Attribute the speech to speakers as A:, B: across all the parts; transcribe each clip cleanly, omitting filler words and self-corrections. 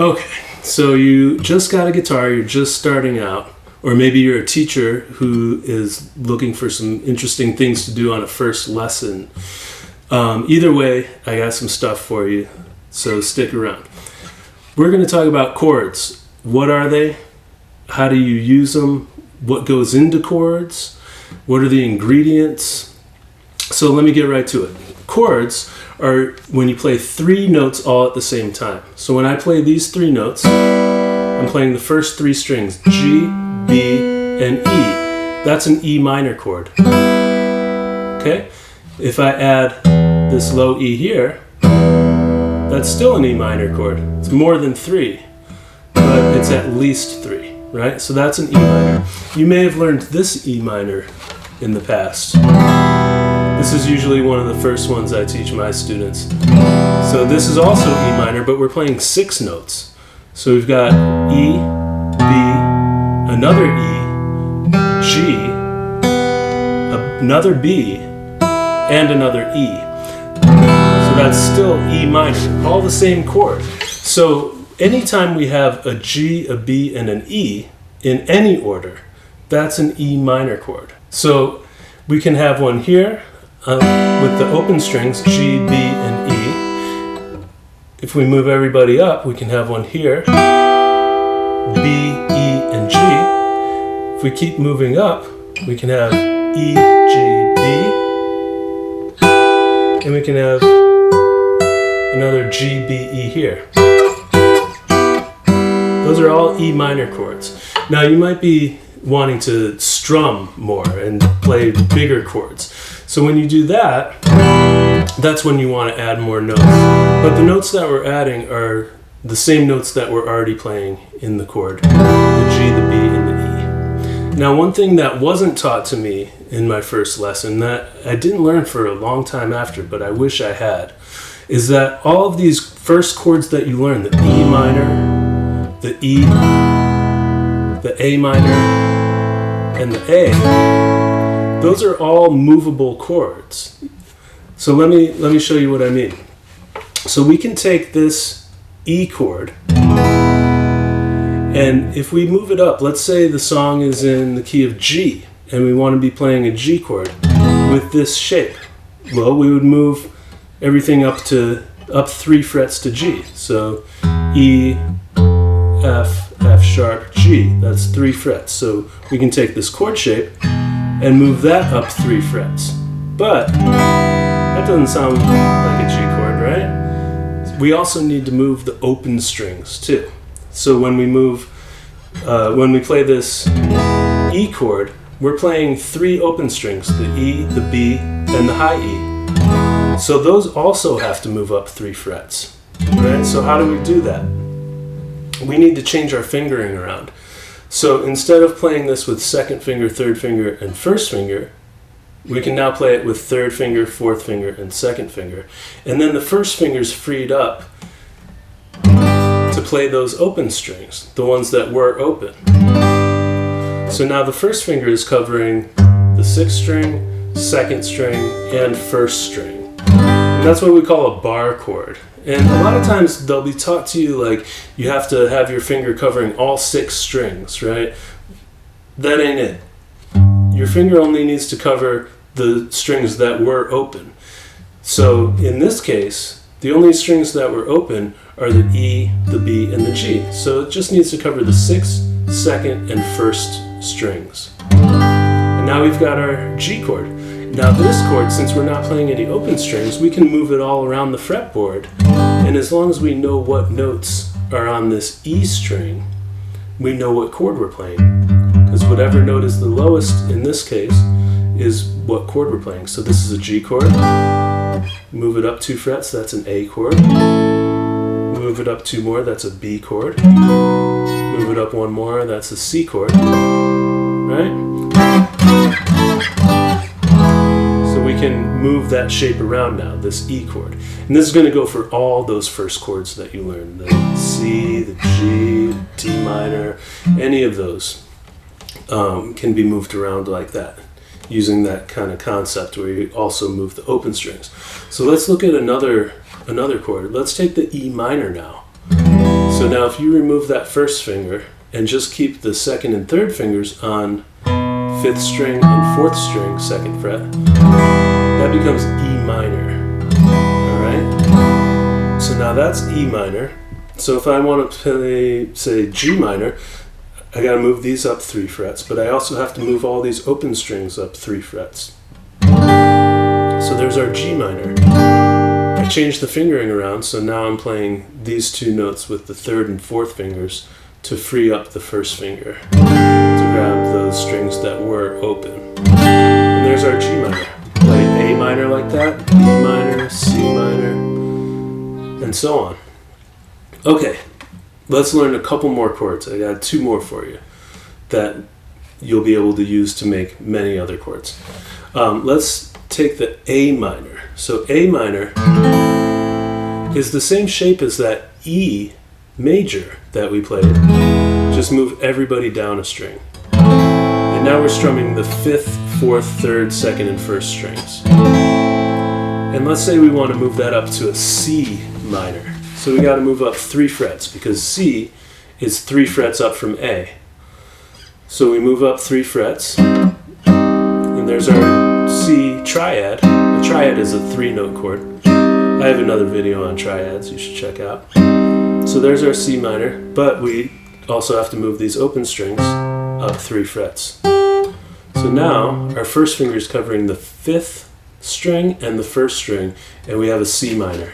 A: Okay, so you just got a guitar, you're just starting out, or maybe you're a teacher who is looking for some interesting things to do on a first lesson. Either way, I got some stuff for you, so stick around. We're going to talk about chords. What are they? How do you use them? What goes into chords? What are the ingredients? So let me get right to it. Chords are when you play three notes all at the same time. So when I play these three notes, I'm playing the first three strings, G, B, and E. That's an E minor chord. Okay? If I add this low E here, that's still an E minor chord. It's more than three, but it's at least three, right? So that's an E minor. You may have learned this E minor in the past. This is usually one of the first ones I teach my students. So this is also E minor, but we're playing 6 notes. So we've got E, B, another E, G, another B, and another E. So that's still E minor, all the same chord. So anytime we have a G, a B, and an E in any order, that's an E minor chord. So we can have one here with the open strings, G, B, and E. If we move everybody up, we can have one here, B, E, and G. If we keep moving up, we can have E, G, B, and we can have another G, B, E here. Those are all E minor chords. Now you might be wanting to strum more and play bigger chords. So when you do that, that's when you want to add more notes. But the notes that we're adding are the same notes that we're already playing in the chord, the G, the B, and the E. Now one thing that wasn't taught to me in my first lesson, that I didn't learn for a long time after, but I wish I had, is that all of these first chords that you learn, the E minor, the E, the A minor, and the A, those are all movable chords. So let me show you what I mean. So we can take this E chord, and if we move it up, let's say the song is in the key of G, and we want to be playing a G chord with this shape. Well, we would move everything up 3 frets to G. So E, F, F sharp, G. That's 3 frets. So we can take this chord shape and move that up 3 frets. But that doesn't sound like a G chord, right? We also need to move the open strings too. So when we play this E chord, we're playing 3 open strings, the E, the B, and the high E. So those also have to move up 3 frets, right? So how do we do that? We need to change our fingering around. So instead of playing this with 2nd finger, 3rd finger, and 1st finger, we can now play it with 3rd finger, 4th finger, and 2nd finger. And then the 1st finger's freed up to play those open strings, the ones that were open. So now the 1st finger is covering the 6th string, 2nd string, and 1st string. And that's what we call a bar chord. And a lot of times they'll be taught to you like you have to have your finger covering all 6 strings, right? That ain't it. Your finger only needs to cover the strings that were open. So in this case, the only strings that were open are the E, the B, and the G. So it just needs to cover the 6th, 2nd, and 1st strings. And now we've got our G chord. Now this chord, since we're not playing any open strings, we can move it all around the fretboard. And as long as we know what notes are on this E string, we know what chord we're playing. Because whatever note is the lowest in this case is what chord we're playing. So this is a G chord. Move it up 2 frets, that's an A chord. Move it up 2 more, that's a B chord. Move it up 1 more, that's a C chord. Right? We can move that shape around now, this E chord. And this is going to go for all those first chords that you learned, the C, the G, the D minor, any of those can be moved around like that, using that kind of concept where you also move the open strings. So let's look at another chord. Let's take the E minor now. So now if you remove that first finger and just keep the second and third fingers on 5th string and 4th string, 2nd fret, that becomes E minor. Alright? So now that's E minor. So if I want to play, say, G minor, I got to move these up 3 frets, but I also have to move all these open strings up 3 frets. So there's our G minor. I changed the fingering around, so now I'm playing these 2 notes with the 3rd and 4th fingers to free up the 1st finger to grab those strings that were open. And there's our G minor. Play A minor like that, B minor, C minor, and so on. Okay, let's learn a couple more chords. I got 2 more for you that you'll be able to use to make many other chords. Let's take the A minor. So A minor is the same shape as that E major that we played. Just move everybody down a string. And now we're strumming the 5th, 4th, 3rd, 2nd, and 1st strings. And let's say we want to move that up to a C minor. So we got to move up 3 frets because C is 3 frets up from A. So we move up 3 frets, and there's our C triad. A triad is a 3-note chord. I have another video on triads you should check out. So there's our C minor, but we also have to move these open strings up 3 frets. So now our first finger is covering the 5th string and the 1st string, and we have a C minor.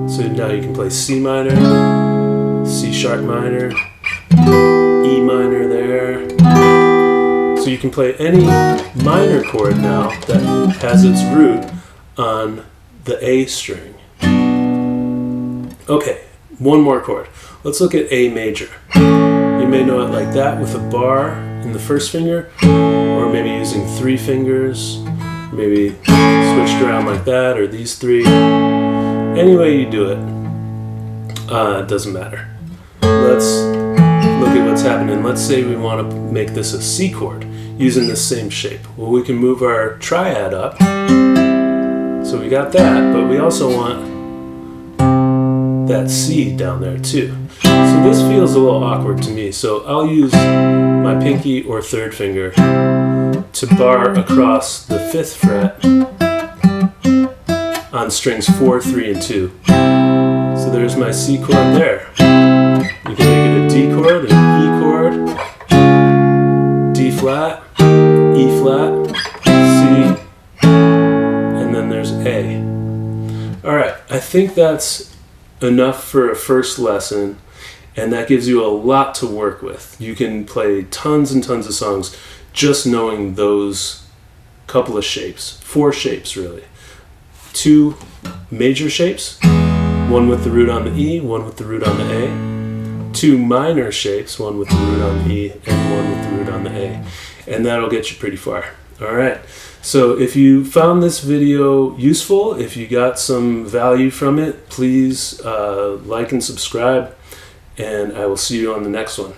A: So now you can play C minor, C sharp minor, E minor there. So you can play any minor chord now that has its root on the A string. Okay, one more chord. Let's look at A major. You may know it like that with a bar in the 1st finger, or maybe using 3 fingers, maybe switched around like that, or these 3. Any way you do it, it doesn't matter. Let's look at what's happening. Let's say we want to make this a C chord using the same shape. Well, we can move our triad up. So we got that, but we also want that C down there too. So this feels a little awkward to me. So I'll use my pinky or 3rd finger to bar across the 5th fret on strings 4, 3, and 2. So there's my C chord there. You can make it a D chord, an E chord, D flat, E flat, C, and then there's A. Alright, I think that's enough for a first lesson, and that gives you a lot to work with. You can play tons and tons of songs just knowing those couple of shapes. 4 shapes really. 2 major shapes, one with the root on the E, one with the root on the A. 2 minor shapes, one with the root on the E and one with the root on the A. And that'll get you pretty far. Alright, so if you found this video useful, if you got some value from it, please like and subscribe, and I will see you on the next one.